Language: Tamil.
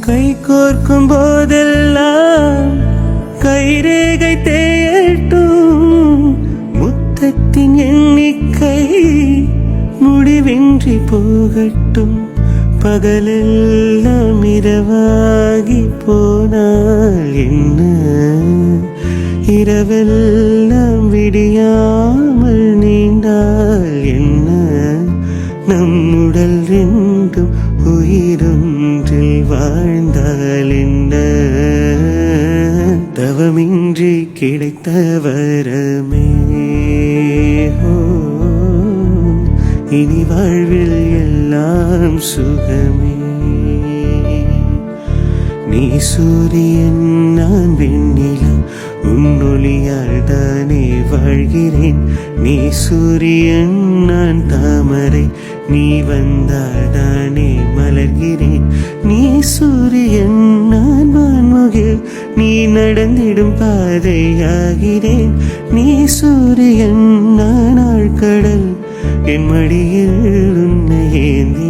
கை கோர்க்கும் போதெல்லாம் கைரேகை தேயட்டும், முத்தத்தின் எண்ணிக்கை முடிவின்றி போகட்டும். பகலெல்லாம் இரவாகி போனால் என்ன, இரவெல்லாம் விடியாமல் நீண்டால் என்ன, நம் உடல் ரெண்டும் உயிரொன்றில் வாழ்ந்தால் என்ன, தவமின்றி கிடைத்த வரமே. இனி வாழ்வில் எல்லாம் சுகமே. நீ சூரியன் நான் வெண்ணிலா, உன்னொளியால் தானே வாழ்கிறேன். நீ சூரியன் நான் தாமரை, நீ வந்தால் தானே மலர்கிறேன். நீ சூரியன் நான் வான்முகில், நீ நடந்திடும் பாதையாகிறேன். நீ சூரியன் நான் ஆழ்கடல், என் மடியில் உன்னை ஏந்தி